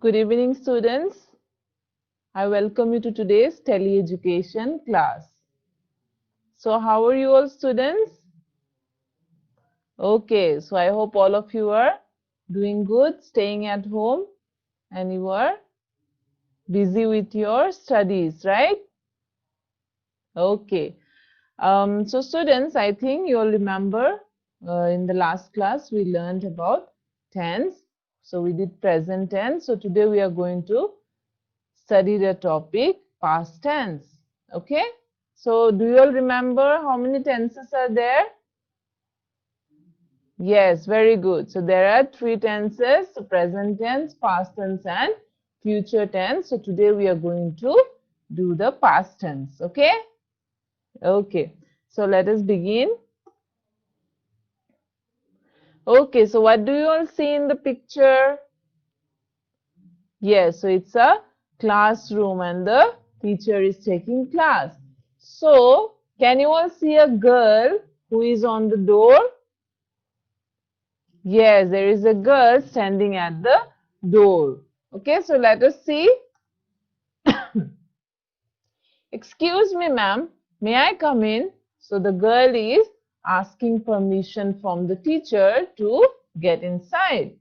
Good evening, students. I welcome you to today's tele-education class. So, how are you all, students? Okay, so I hope all of you are doing good, staying at home, and you are busy with your studies, right? Okay. So, students, I think you all remember in the last class we learned about tense. So, we did present tense. So, today we are going to study the topic past tense. Okay, so do you all remember how many tenses are there? Yes, very good. So there are three tenses: present tense, past tense, and future tense. So today we are going to do the past tense. Okay, okay, so let us begin. Okay, so what do you all see in the picture? Yes, so it's a classroom and the teacher is taking class. So, can you all see a girl who is on the door? Yes, there is a girl standing at the door. Okay, so let us see. Excuse me, ma'am, may I come in? So, the girl is asking permission from the teacher to get inside.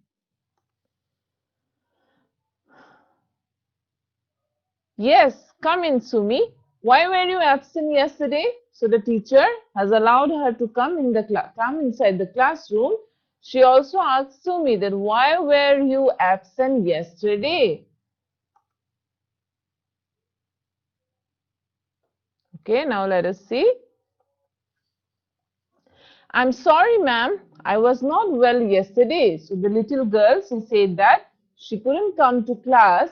Yes, come in, Sumi. Why were you absent yesterday? So the teacher has allowed her to come inside the classroom. She also asked Sumi that why were you absent yesterday? Okay, now let us see. I'm sorry, ma'am. I was not well yesterday. So the little girl, she said that she couldn't come to class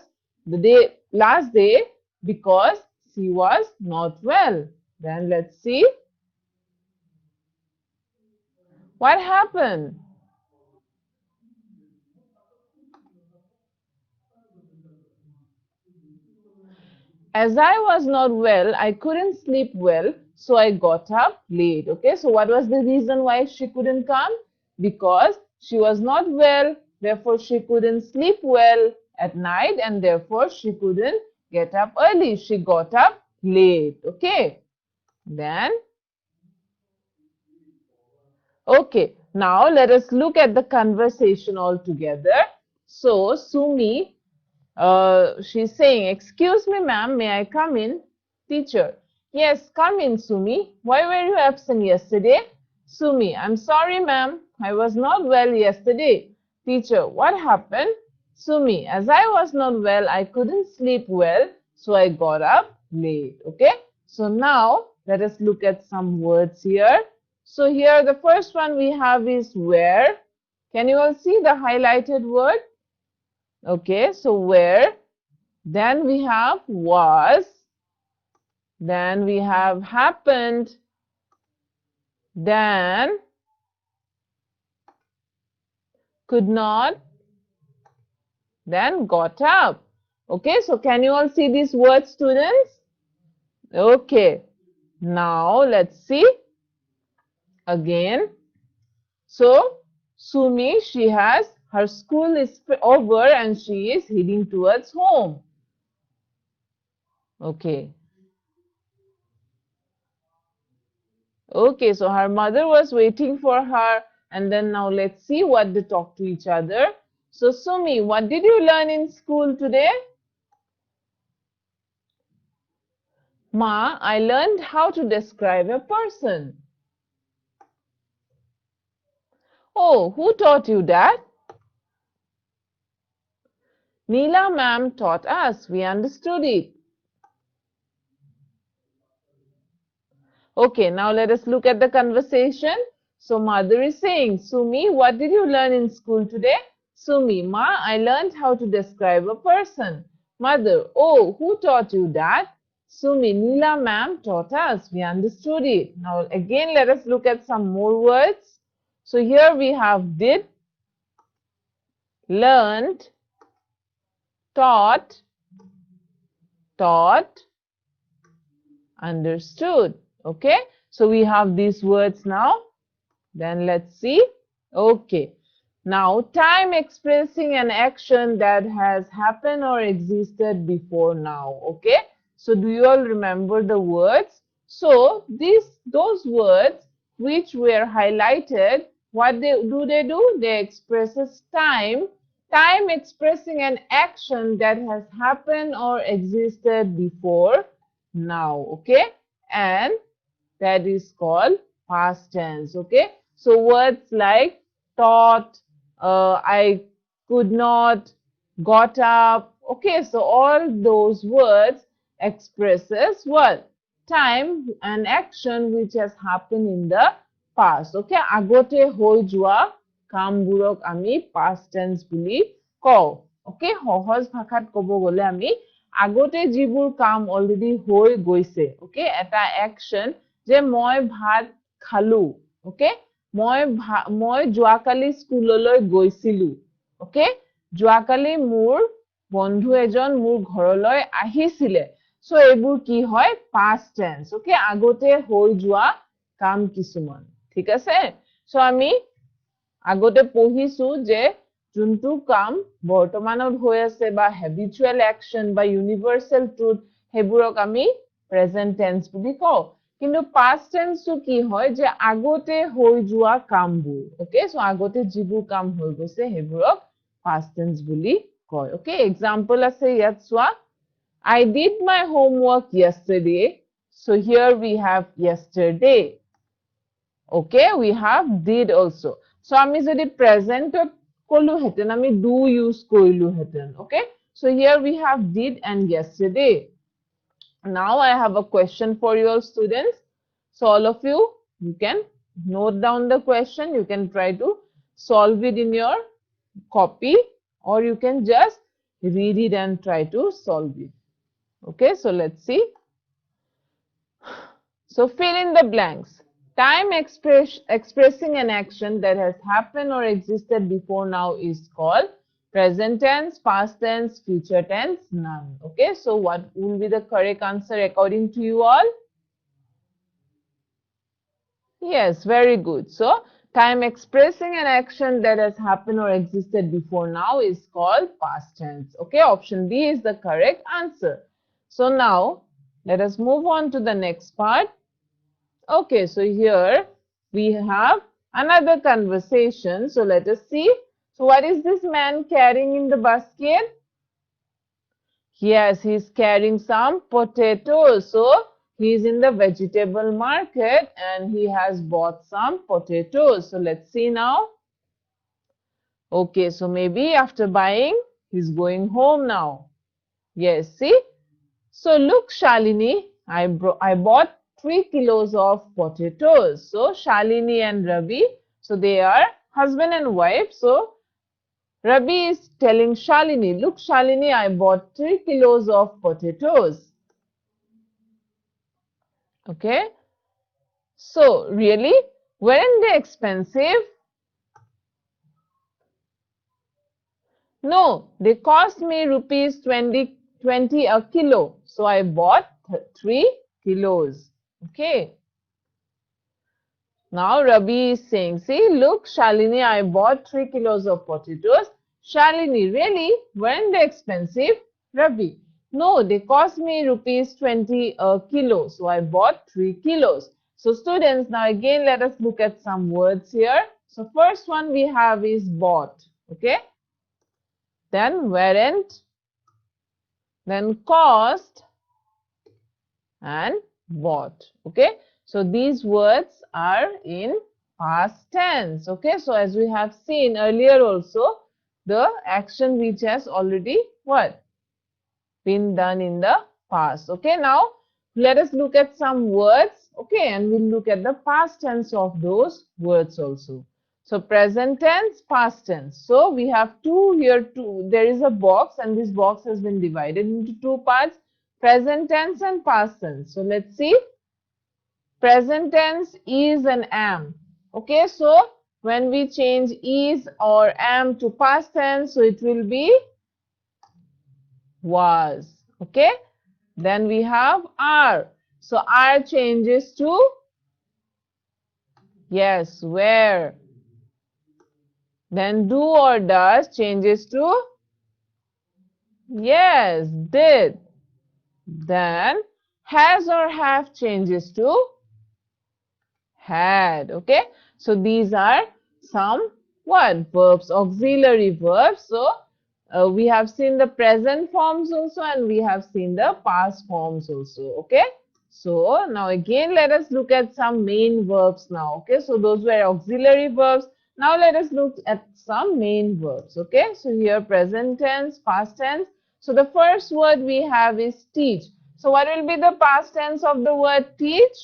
last day because she was not well. Then let's see. What happened? As I was not well, I couldn't sleep well, so I got up late. Okay, so what was the reason why she couldn't come? Because she was not well, therefore she couldn't sleep well at night, and therefore she couldn't get up early. She got up late. Okay, then, okay, now let us look at the conversation all together. So, Sumi, she's saying, excuse me, ma'am, may I come in? Teacher, yes, come in, Sumi. Why were you absent yesterday? Sumi, I'm sorry, ma'am. I was not well yesterday. Teacher, what happened? Sumi, as I was not well, I couldn't sleep well, so I got up late. Okay, so now let us look at some words here. So here the first one we have is where. Can you all see the highlighted word? Okay, so where, then we have was, then we have happened, then could not, then got up. Okay, so can you all see these words, students? Okay, now let's see again. So Sumi, she has her school is over and she is heading towards home. Okay. Okay, so her mother was waiting for her, and then now let's see what they talk to each other. So Sumi, what did you learn in school today? Ma, I learned how to describe a person. Oh, who taught you that? Neela ma'am taught us. We understood it. Okay, now let us look at the conversation. So mother is saying, Sumi, what did you learn in school today? Sumi, Ma, I learned how to describe a person. Mother, oh, who taught you that? Sumi, Neela ma'am taught us. We understood it. Now again, let us look at some more words. So here we have did, learned, taught, taught, understood. Okay, so we have these words now. Then let's see. Okay, Now, time expressing an action that has happened or existed before now. Okay. So, do you all remember the words? So, those words which were highlighted, what they do? They expresses time. Time expressing an action that has happened or existed before now. Okay. And that is called past tense. Okay. So, words like thought, I could not, got up. Okay, so all those words expresses what? Time and action which has happened in the past. Okay, agote hoi jua kamburok ami past tense buli kওঁ. Okay, সহজ ভাষাত ক'ব গ'লে আমি আগতে যিবোৰ কাম already হৈ গৈছে, okay, এটা action যে মই ভাত খালো, okay, মই যোৱাকালি স্কুললৈ গৈছিলো, okay, যোৱাকালি মোৰ বন্ধু এজন মোৰ ঘৰলৈ আহিছিলে, so এইবোৰ কি হয় past tense, okay, আগতে হৈ যোৱা কাম কিছুমান, ঠিক আছে, so আমি আগতে পঢ়িছো যে যোনটো কাম বৰ্তমানত হৈ আছে বা habitual action বা universal truth সেইবোৰক আমি present tense বুলি কওঁ, কিন্তু past tense টো কি হয় যে আগতে হৈ যোৱা কামবোৰ, okay, so আগতে যিবোৰ কাম হৈ গৈছে সেইবোৰক past tense বুলি কয়, okay, example আছে ইয়াত চোৱা, I did my homework yesterday, so here we have yesterday, okay, we have did also, so আমি যদি present কলো হেতেন আমি do use কৰিলো হেতেন, okay, so here we have did and yesterday. Now I have a question for you all students. So all of you can note down the question. You can try to solve it in your copy or you can just read it and try to solve it. Okay, so let's see. So fill in the blanks. Time expressing an action that has happened or existed before now is called present tense, past tense, future tense, none. Okay, so what will be the correct answer according to you all? Yes, very good. So, time expressing an action that has happened or existed before now is called past tense. Okay, option B is the correct answer. So, now let us move on to the next part. Okay, so here we have another conversation. So, let us see. So, what is this man carrying in the basket? Yes, he's carrying some potatoes. So, he's in the vegetable market and he has bought some potatoes. So, let's see now. Okay, so maybe after buying, he's going home now. Yes, see? So, look, Shalini, I bought 3 kilos of potatoes. So, Shalini and Ravi, so they are husband and wife. So, Ravi is telling Shalini, look, Shalini, I bought 3 kilos of potatoes. Okay. So, really, weren't they expensive? No, they cost me rupees 20 a kilo. So, I bought 3 kilos. Okay. Now, Ravi is saying, see, look, Shalini, I bought 3 kilos of potatoes. Shalini, really? Weren't they expensive? Ravi, no, they cost me rupees 20 a kilo. So, I bought 3 kilos. So, students, now again, let us look at some words here. So, first one we have is bought. Okay. Then weren't. Then cost. And bought. Okay. So, these words are in past tense. Okay. So, as we have seen earlier also, the action which has already what? Been done in the past. Okay. Now, let us look at some words. Okay. And we'll look at the past tense of those words also. So, present tense, past tense. So, we have two here. There is a box and this box has been divided into two parts. Present tense and past tense. So, let's see. Present tense is and am. Okay, so when we change is or am to past tense, so it will be was. Okay, then we have are. So are changes to yes, where. Then do or does changes to, yes, did. Then has or have changes to had. Okay, so these are some what verbs, auxiliary verbs. So we have seen the present forms also, and we have seen the past forms also. Okay, so now again let us look at some main verbs now. Okay, so those were auxiliary verbs. Now let us look at some main verbs. Okay, so here present tense, past tense. So the first word we have is teach. So what will be the past tense of the word teach?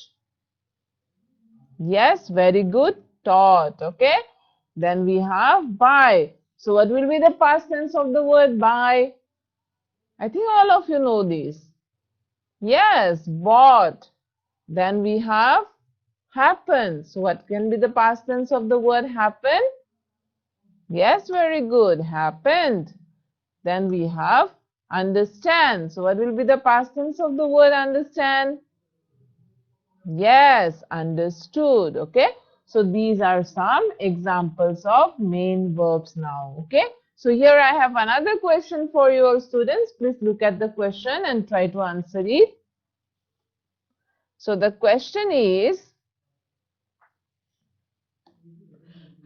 Yes, very good. Taught. Okay. Then we have buy. So what will be the past tense of the word buy? I think all of you know this. Yes, bought. Then we have happen. So what can be the past tense of the word happen? Yes, very good. Happened. Then we have understand. So what will be the past tense of the word understand? Yes, understood. Okay. So these are some examples of main verbs now. Okay. So here I have another question for you all students. Please look at the question and try to answer it. So the question is,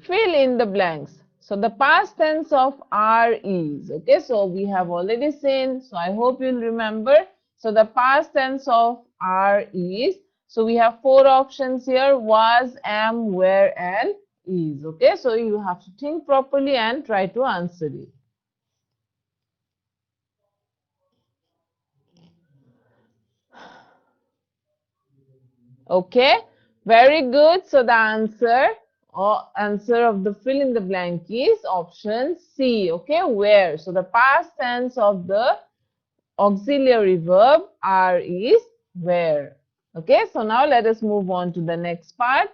fill in the blanks. So the past tense of are is. Okay. So we have already seen. So I hope you'll remember. So the past tense of are is. So we have four options here: was, am, were, and is. Okay, so you have to think properly and try to answer it. Okay, very good. So the answer of the fill in the blank is option C. Okay, where? So the past tense of the auxiliary verb are is where. Okay, so now let us move on to the next part.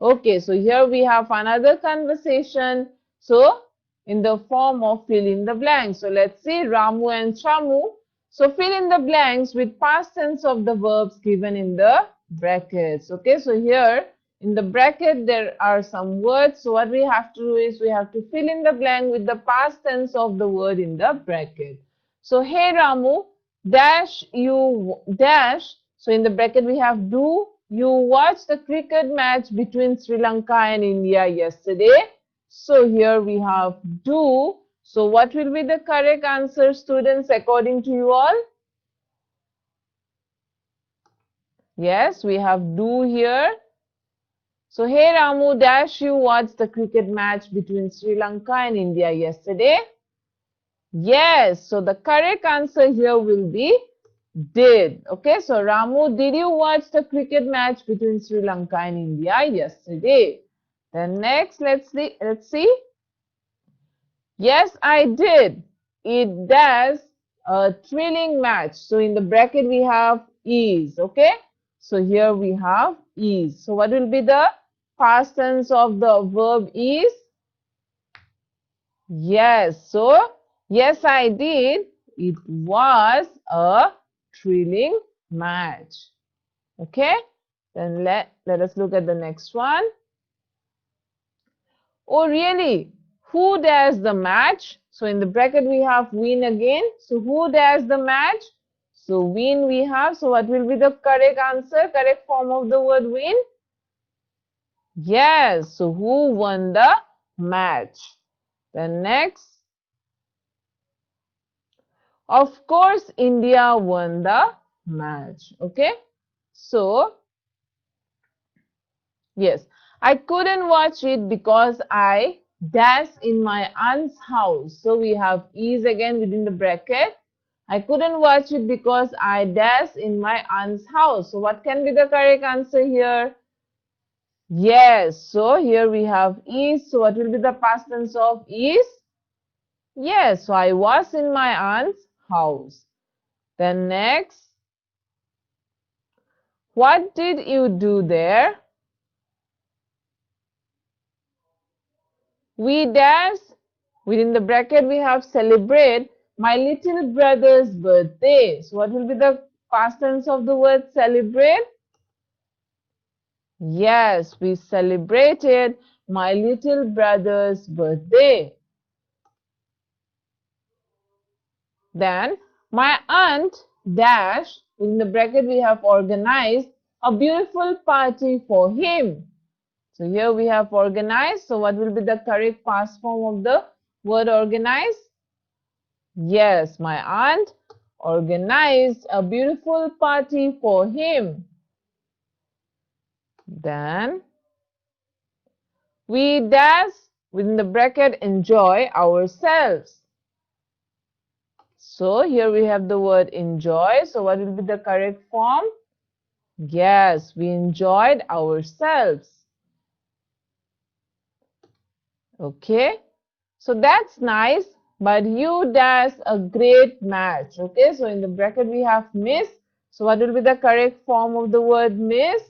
Okay, so here we have another conversation. So, in the form of fill in the blanks. So, let's see Ramu and Chamu. So, fill in the blanks with past tense of the verbs given in the brackets. Okay, so here in the bracket there are some words. So, what we have to do is we have to fill in the blank with the past tense of the word in the bracket. So, hey Ramu, dash you dash. So, in the bracket we have do you watched the cricket match between Sri Lanka and India yesterday. So here we have do. So what will be the correct answer, students, according to you all? Yes, we have do here. So hey Ramu, dash you watched the cricket match between Sri Lanka and India yesterday? Yes, so the correct answer here will be did. Okay, so Ramu, did you watch the cricket match between Sri Lanka and India yesterday? Then next, let's see. Yes, I did. It does a thrilling match. So in the bracket we have is. Okay, so here we have is. So what will be the past tense of the verb is? Yes, so yes, I did. It was a thrilling match. Okay, then let us look at the next one. Oh, really? Who does the match? So in the bracket we have win again. So who does the match? So win we have. So what will be the correct answer? Correct form of the word win? Yes. So who won the match? Then next. Of course, India won the match. Okay. So, yes, I couldn't watch it because I dash in my aunt's house. So we have is again within the bracket. I couldn't watch it because I dash in my aunt's house. So what can be the correct answer here? Yes. So here we have is. So what will be the past tense of is? Yes. So I was in my aunt's house. Then next. What did you do there? We dash, within the bracket we have celebrate my little brother's birthday. So what will be the past tense of the word celebrate? Yes, we celebrated my little brother's birthday. Then my aunt dash, in the bracket we have organized a beautiful party for him. So here we have organized. So what will be the correct past form of the word organize? Yes, my aunt organized a beautiful party for him. Then we dash, within the bracket, enjoy ourselves. So here we have the word enjoy. So what will be the correct form? Yes, we enjoyed ourselves. Okay, so that's nice, but you dash a great match. Okay, so in the bracket we have miss. So what will be the correct form of the word miss?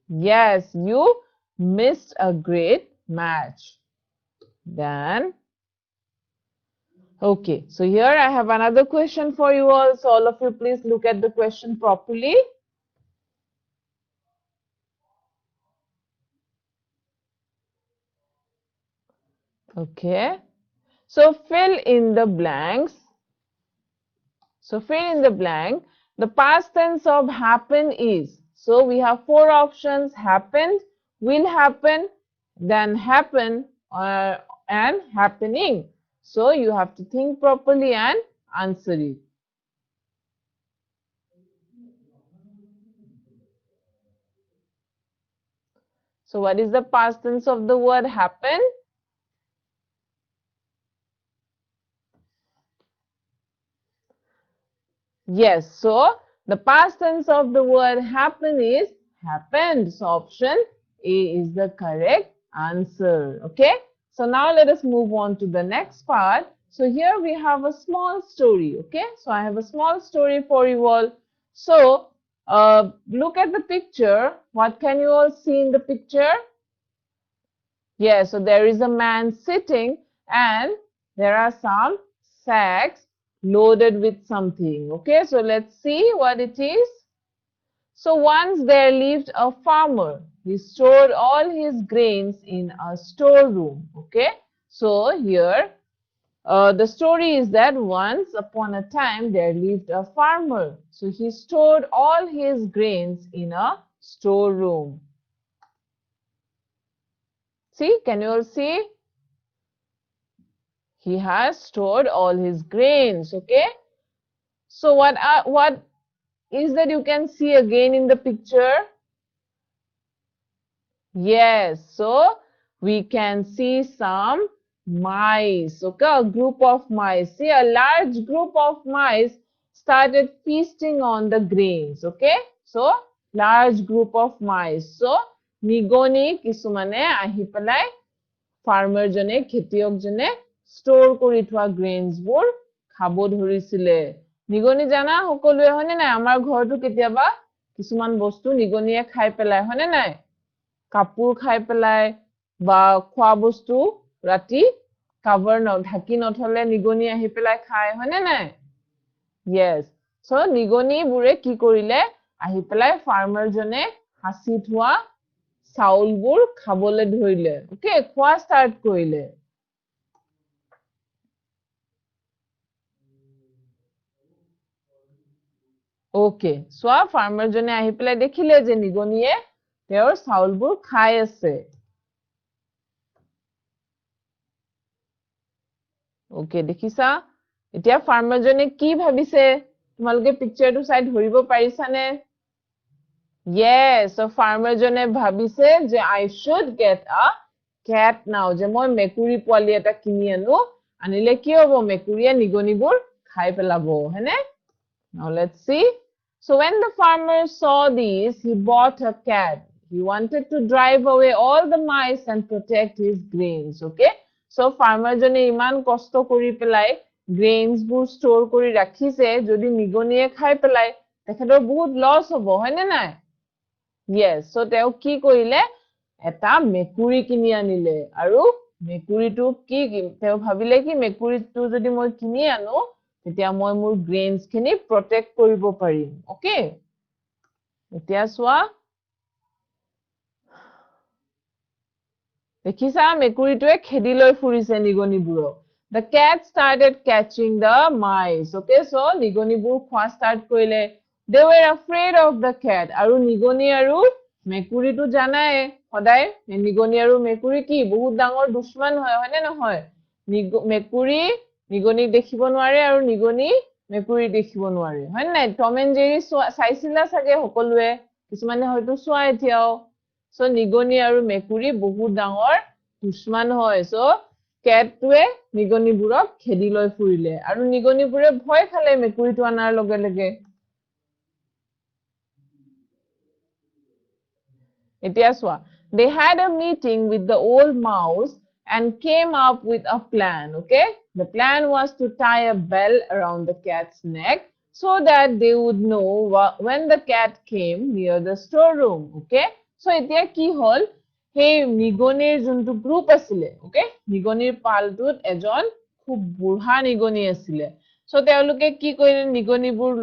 Yes, you missed a great match. Then, okay, so here I have another question for you all. So all of you please look at the question properly. Okay, so fill in the blanks. So fill in the blank. The past tense of happen is. So we have four options: happened, will happen, then happen, and happening. So you have to think properly and answer it. So what is the past tense of the word happen? Yes, so the past tense of the word happen is happened. So option A is the correct answer. Okay, so now let us move on to the next part. So here we have a small story. Okay, so I have a small story for you all. So look at the picture. What can you all see in the picture? Yes, so there is a man sitting and there are some sacks loaded with something. Okay, so let's see what it is. So once there lived a farmer. He stored all his grains in a storeroom. Okay, so here the story is that once upon a time there lived a farmer. So he stored all his grains in a storeroom. See, can you all see? He has stored all his grains. Okay, so what is that you can see again in the picture? Yes, so we can see some mice. Okay, a group of mice. See, a large group of mice started feasting on the grains. Okay, so large group of mice. So নিগনি কিছুমানে আহি পেলাই farmer জনে খেতিয়ক জনে store কৰি থোৱা গ্ৰেইনছবোৰ খাব ধৰিছিলে। নিগনি জানা সকলোৱে হয়নে নাই? আমাৰ ঘৰতো কেতিয়াবা কিছুমান বস্তু নিগনিয়ে খাই পেলাই হয়নে নাই? কাপোৰ খাই পেলাই বা খোৱা বস্তু ৰাতি কভাৰ ঢাকি নথলে নিগনি আহি পেলাই খায় হয়নে নাই? Yes, so নিগনিবোৰে কি কৰিলে? আহি পেলাই ফাৰ্মাৰ জনে সাঁচি থোৱা চাউলবোৰ খাবলৈ ধৰিলে। Okay, খোৱা ষ্টাৰ্ট কৰিলে। Okay, চোৱা ফাৰ্মাৰ জনে আহি পেলাই দেখিলে যে নিগনিয়ে তেওঁৰ চাউলবোৰ খাই আছে। Okay, দেখিছা? এতিয়া ফাৰ্মাৰ জনে কি ভাবিছে? তোমালোকে পিকচাৰটো চাই ধৰিব পাৰিছানে? Yes, so ফাৰ্মাৰ জনে ভাবিছে যে I should get a cat now, যে মই মেকুৰী পোৱালি এটা কিনি আনো, আনিলে কি হ'ব? মেকুৰীয়ে নিগনিবোৰ খাই পেলাব, হয়নে? Now let's see. So when the farmer saw these, he bought a cat. He wanted to drive away all the mice and protect his grains. Okay? So farmer jone iman kosto kori pelai grains bur store kori rakhise jodi nigoniye khai pelai tekhetor bahut loss hobo hoy na nai? Yes, so teo ki korile eta mekuri kini anile aru mekuri tu ki teo bhabile ki mekuri tu jodi moi kini anu তেতিয়া মই মোৰ grains খিনি protect কৰিব পাৰিম। ওকে, এতিয়া চোৱা দেখিছা মেকুৰীটোৱে খেদি লৈ ফুৰিছে নিগনিবোৰক the cat started catching the mice okay so নিগনিবোৰ খোৱা ষ্টাৰ্ট কৰিলে they were afraid of the cat আৰু নিগনি আৰু মেকুৰীটো জানাই সদায় নিগনি আৰু মেকুৰী কি বহুত ডাঙৰ দুশ্মন হয় হয়নে নহয় মেকুৰী নিগনিক দেখিব নোৱাৰে আৰু নিগনি মেকুৰী দেখিব নোৱাৰে হয় নাই টম এণ্ড জেৰী চাইছিলা চাগে সকলোৱে কিছুমানে হয়তো চোৱা এতিয়াও so নিগনি আৰু মেকুৰী বহুত ডাঙৰ দুশ্মন হয় so কেটটোৱে নিগনিবোৰক খেদি লৈ ফুৰিলে আৰু নিগনিবোৰে ভয় খালে মেকুৰীটো আনাৰ লগে লগে এতিয়া চোৱা they had a meeting with the old mouse and came up with a plan okay the plan was to tie a bell around the cat's neck so that they would know when the cat came near the storeroom okay so এতিয়া কি হল hey নিগনিৰ যোনটো group আছিলে okay নিগনিৰ পালটোত এজন খুব বুঢ়া নিগনি আছিলে so তেওঁলোকে কি কৰিলে নিগনিবোৰ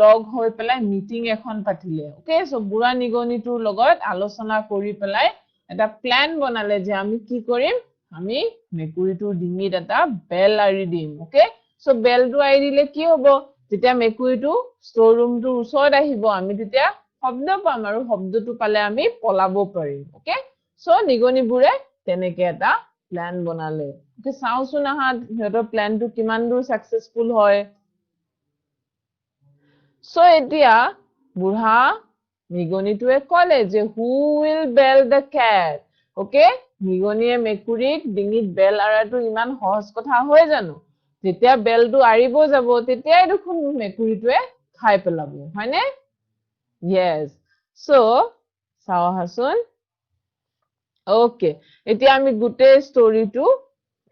লগ হৈ পেলাই মিটিং এখন পাতিলে okay so বুঢ়া নিগনিটোৰ লগত আলোচনা কৰি পেলাই এটা প্ল্যান বনালে যে আমি কি কৰিম আমি মেকুৰীটোৰ ডিঙিত এটা বেল আৰি দিম okay so বেলটো আৰি দিলে কি হ'ব যেতিয়া মেকুৰীটো ষ্ট'ৰ ৰুমটোৰ ওচৰত আহিব আমি তেতিয়া শব্দ পাম আৰু শব্দটো পালে আমি পলাব পাৰিম okay so নিগনিবোৰে তেনেকে এটা প্ল্যান বনালে okay চাওচোন আহা হেতৰ প্ল্যানটো কিমান দূৰ সাকসেসফুল হয় so এতিয়া বুঢ়া নিগনিটোৱে ক'লে যে who will bell the cat okay নিগনিয়ে মেকুৰীক ডিঙিত বেল আৰাটো ইমান সহজ কথা হয় জানো যেতিয়া বেলটো আৰিব যাব তেতিয়াই দেখোন মেকুৰীটোৱে খাই পেলাব হয়নে yes so চাও হাসুন okay এতিয়া আমি গুটে ষ্টৰীটো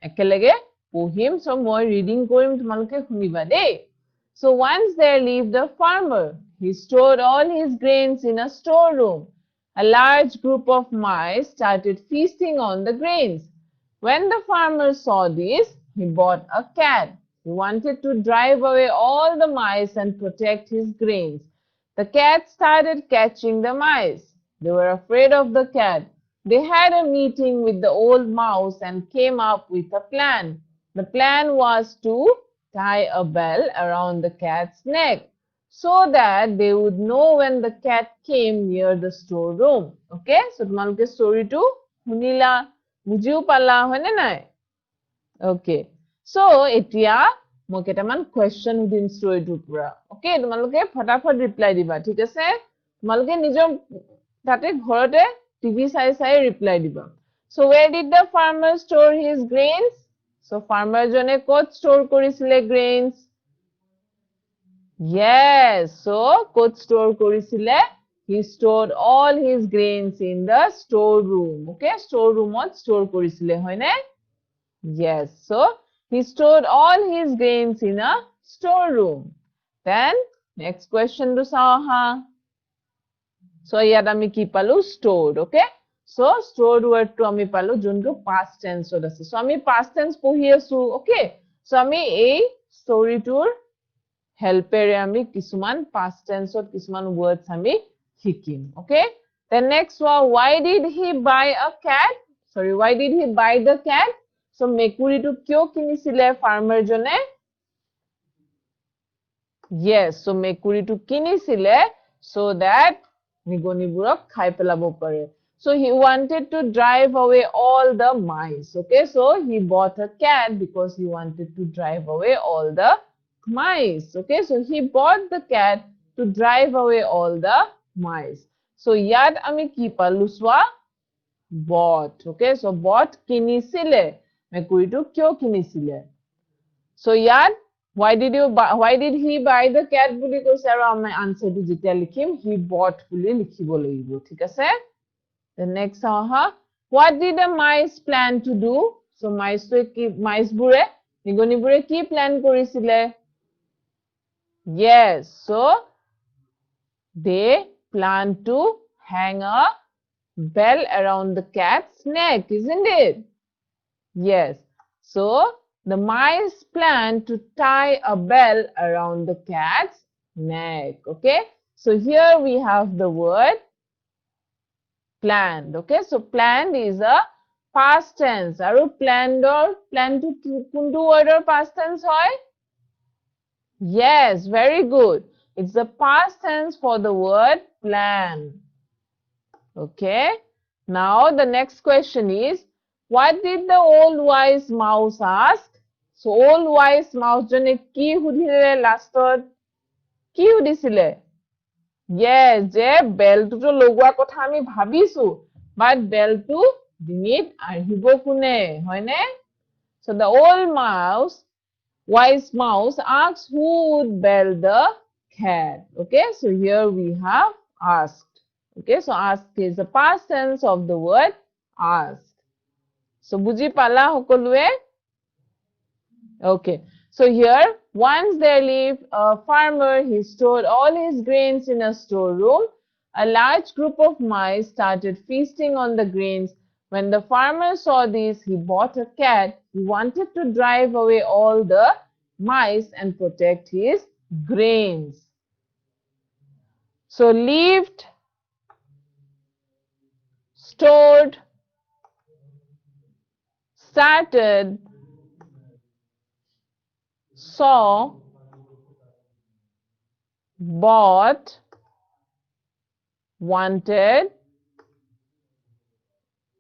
একেলগে পঢ়িম so মই ৰিডিং কৰিম তোমালোকে শুনিবা দেই so once there lived a farmer he stored all his grains in a storeroom a large group of mice started feasting on the grains when the farmer saw this he bought a cat he wanted to drive away all the mice and protect his grains the cat started catching the mice they were afraid of the cat They had a meeting with the old mouse and came up with a plan. The plan was to tie a bell around the cat's neck so that they would know when the cat came near the storeroom. Okay? So, তোমালোকে story-টো শুনিলা, বুজিও পালা, হয়নে নাই? Okay. So, এতিয়া মই কেইটামান question সুধিম story-টোৰ পৰা. Okay? তোমালোকে ফটাফট reply দিবা, ঠিক আছে? তোমালোকে নিজৰ তাতে ঘৰতে TV চাই reply দিবা. So where did the farmer store his grains? So farmer jone ক'ত store কৰিছিলে grains? Yes, so ক'ত store কৰিছিলে? He stored all his grains in the storeroom. Okay, storeroomত store কৰিছিলে হয়নে? Yes, so he stored all his grains in a storeroom. Then next question to চাও হা So ইয়াত আমি কি পালো stored okay so stored word to আমি পালো যোনটো past tense ত আছে so আমি past tense পঢ়ি আছো okay so আমি এই story tour helpere আমি কিছুমান past tense ত কিছুমান words আমি শিকিম okay then next one why did he buy a cat why did he buy the cat so মেকুৰীটো কিয় কিনিছিলে farmer জনে yes so মেকুৰীটো কিনিছিলে so that নিগনিবোৰক খাই পেলাব পাৰে so he wanted to drive away all the mice okay so he bought a cat because he wanted to drive away all the mice okay so he bought the cat to drive away all the mice so ইয়াত আমি কি পালো সোৱা bought okay so bought কিনিছিলে মেকুৰীটো কিয় কিনিছিলে so ইয়াত Why did he buy the cat বুলি কৈছে আৰু আমি আনসাৰটো যেতিয়া লিখিম he bought বুলি লিখিব লাগিব ঠিক আছে the next aha what did the mice plan to do so mice বুৰে নিগনিবোৰে কি প্ল্যান কৰিছিলে yes so they plan to hang a bell around the cat's neck isn't it yes so The mice planned to tie a bell around the cat's neck. Okay. So here we have the word planned. Okay. So planned is a past tense. Aru planned to kundu word or past tense hoy? Yes, very good. It's the past tense for the word plan. Okay. Now the next question is, what did the old wise mouse ask? So old wise mouse jone ki hudhile lastot? Ki hudisile? Yes, je bell to logwa kotha ami bhabisu, but bell to dinit ahibo kune, hoine? So the old wise mouse asks who would bell the cat. Okay, so here we have asked. Okay, so ask is the past tense of the word ask. So buji pala hokolue? Okay, so here once there lived a farmer. He stored all his grains in a storeroom. A large group of mice started feasting on the grains. When the farmer saw this, he bought a cat. He wanted to drive away all the mice and protect his grains. So lived, stored, started, saw, bought, wanted.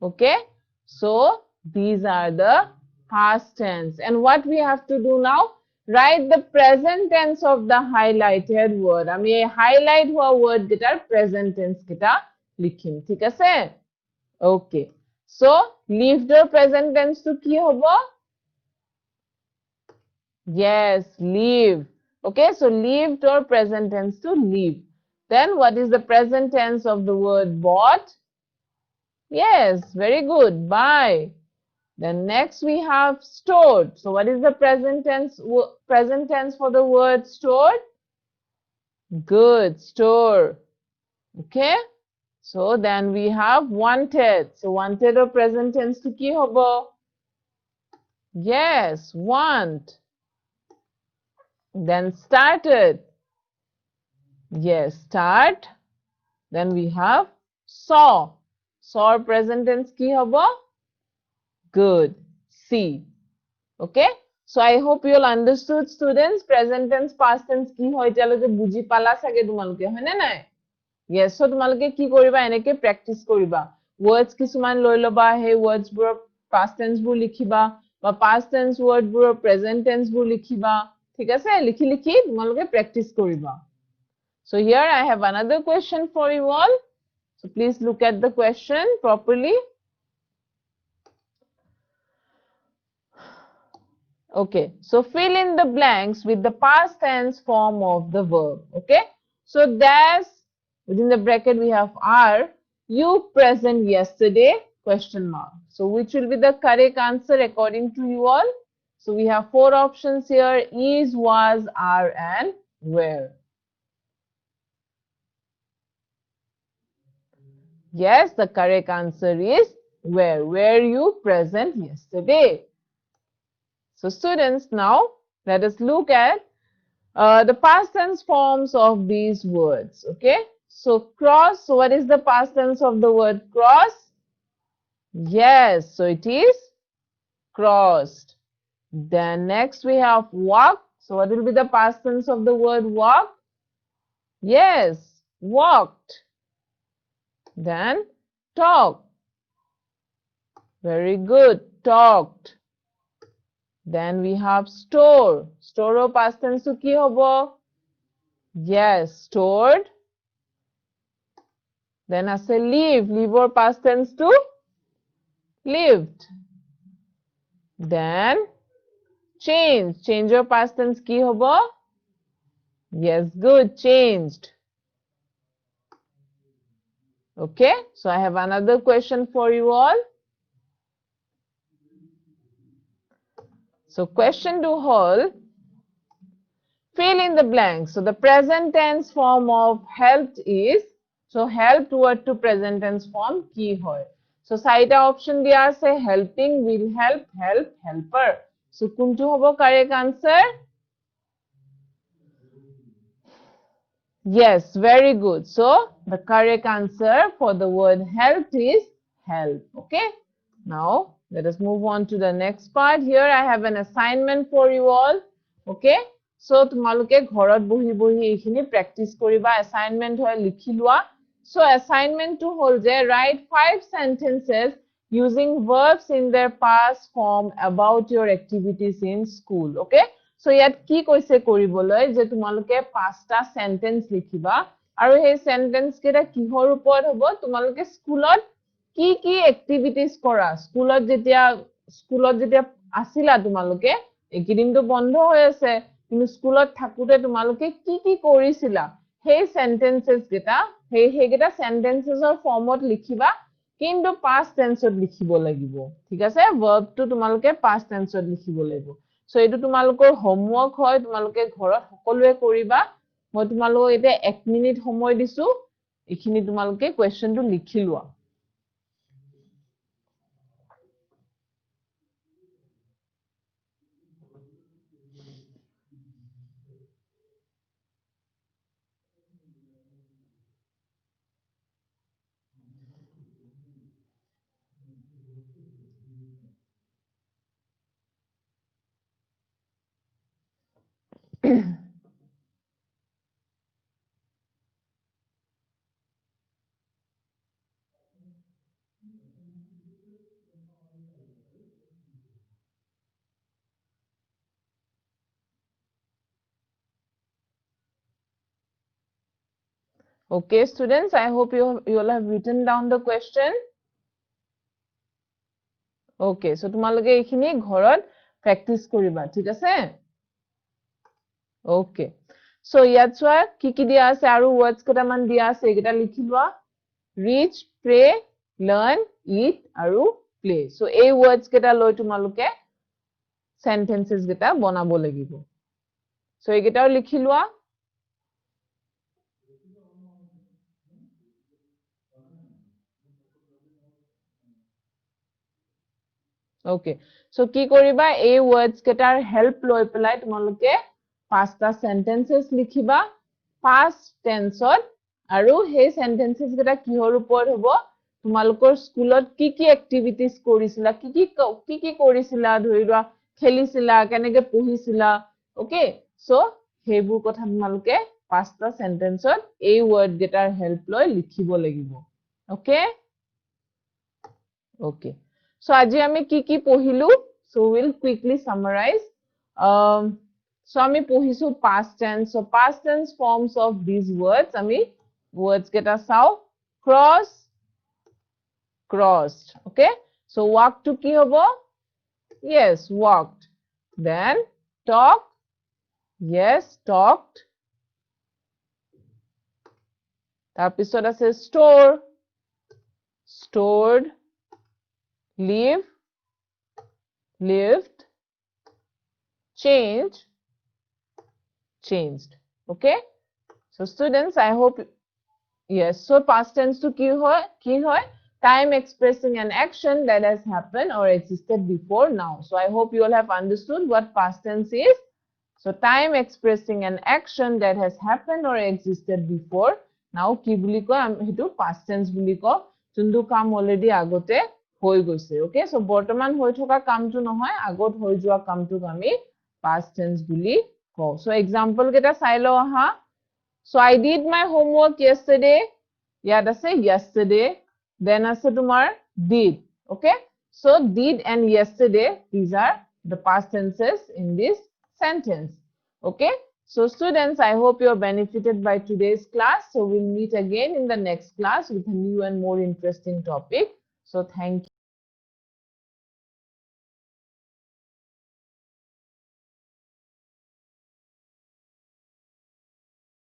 Okay, so these are the past tense. And what we have to do now? Write the present tense of the highlighted word. Ami highlight hua word gitar present tense kita likhim. Thik ase? Okay. So lived or present tense to ki hobo? Yes, live. Okay, so lived or present tense to live. Then what is the present tense of the word bought? Yes, very good. Buy. Then next we have stored. So what is the present tense for the word stored? Good, store. Okay. So then we have wanted. So wanted or present tense to ki hobo? Yes, want. Then started. Yes, start. Then we have saw. Saw present tense ki hobo? Good. See. Okay. So I hope you all understood, students. Present tense, past tense ki hoy jaloke buji pala sage tumaluke hoy na nai? Yes. So tumaluke ki koriba eneke practice koriba. Words kisuman loi loba, hey words bur past tense bur likhiba ba past tense word bur present tense bur likhiba. Thik ase likhi likhi tumaluke practice koriba. So here I have another question for you all. So please look at the question properly. Okay, so fill in the blanks with the past tense form of the verb. Okay, so there's within the bracket we have are you present yesterday question mark. So which will be the correct answer according to you all? So we have four options here: is, was, are, and were. Yes, the correct answer is were. Were you present yesterday? So students, now let us look at the past tense forms of these words. Okay, so cross. So what is the past tense of the word cross? Yes, so it is crossed. Then next we have walk. So what will be the past tense of the word walk? Yes, walked. Then talk. Very good, talked. Then we have store. Store or past tense to ki hobo? Yes, stored. Then I say live. Live or past tense to lived. Then change. Change or past tense ki hobo? Yes, good, changed. Okay, so I have another question for you all. So question to all, fill in the blanks. So the present tense form of helped is, so helped word to present tense form ki hoy. So চাৰিটা option দিয়া আছে helping, will help, help, helper. So কোনটো হ'ব correct answer? Yes, very good. So the correct answer for the word helped is help. Okay. Now, let us move on to the next part. Here I have an assignment for you all. Okay? So, তোমালোকে ঘৰত বহি বহি এইখিনি practice কৰিবা. Assignment হয় লিখি লোৱা. So, assignment to হল যে write 5 sentences using verbs in their past form about your activities in school. Okay? So, ইয়াত কি কৈছে কৰিবলৈ যে তোমালোকে 5টা sentence লিখিবা আৰু সেই sentence কেইটা কিহৰ ওপৰত হ'ব তোমালোকে স্কুলত কি এক্টিভিটিজ কৰা স্কুলত যেতিয়া আছিলা তোমালোকে এইকেইদিনটো বন্ধ হৈ আছে কিন্তু স্কুলত থাকোতে তোমালোকে কি কৰিছিলা সেই সেন্টেন্সেস কেইটা সেইকেইটা সেন্টেন্সেসৰ ফৰ্মত লিখিবা কিন্তু past tenseত লিখিব লাগিব ঠিক আছে ভাৰ্বটো তোমালোকে past tenseত লিখিব লাগিব সো এইটো তোমালোকৰ হোমৱৰ্ক হয় তোমালোকে ঘৰত সকলোৱে কৰিবা মই তোমালোকক এতিয়া 1 মিনিট সময় দিছো এইখিনি তোমালোকে কোৱেশ্চনটো লিখি লোৱা Okay, students, I hope you all have written down the question. Okay, so তোমালোকে এইখিনি ঘৰত প্ৰ্যাকটিস কৰিবা ঠিক আছে Okay, so ইয়াত চোৱা কি দিয়া আছে আৰু words কেইটামান দিয়া আছে এইকেইটা লিখি লোৱা reach pray learn eat আৰু play so এই words কেইটা লৈ তোমালোকে sentences কেইটা বনাব লাগিব so এইকেইটাও লিখি লোৱা Okay, so কি কৰিবা এই words কেটাৰ help লৈ পেলাই তোমালোকে 5টা sentences লিখিবা past tenseত আৰু সেই sentences কেটা কিহৰ ওপৰত হ'ব তোমালোকৰ স্কুলত কি activities কৰিছিলা কি কৰিছিলা ধৰিবা খেলিছিলা কেনেকে পঢ়িছিলা okay so হেবোৰ কথা তোমালোকে 5টা sentenceত এই word কেটাৰ help লৈ লিখিব লাগিব okay okay So, আজি আমি কি পঢ়িলো so we'll quickly summarize so আমি পঢ়িছো past tense so past tense forms of these words আমি words কেটা চাও cross crossed okay so walk to কি হ'ব yes walked then talk yes talked তাৰ পিছত আছে store stored live lived change changed okay so students I hope yes so past tense to ki hoy time expressing an action that has happened or existed before now so I hope you all have understood what past tense is so time expressing an action that has happened or existed before now ki buli ko hetu past tense buli ko jundu kam already agote হৈ গৈছে okay so বৰ্তমান হৈ থকা কামটো নহয় আগত হৈ যোৱা কামটো আমি past tense বুলি কও so example কেটা চাই লও আহা so I did my homework yesterday ইয়াত আছে yesterday then আছে তোমাৰ did okay so did and yesterday these are the past tenses in this sentence okay so students I hope you are benefited by today's class so we'll meet again in the next class with a new and more interesting topic so thank you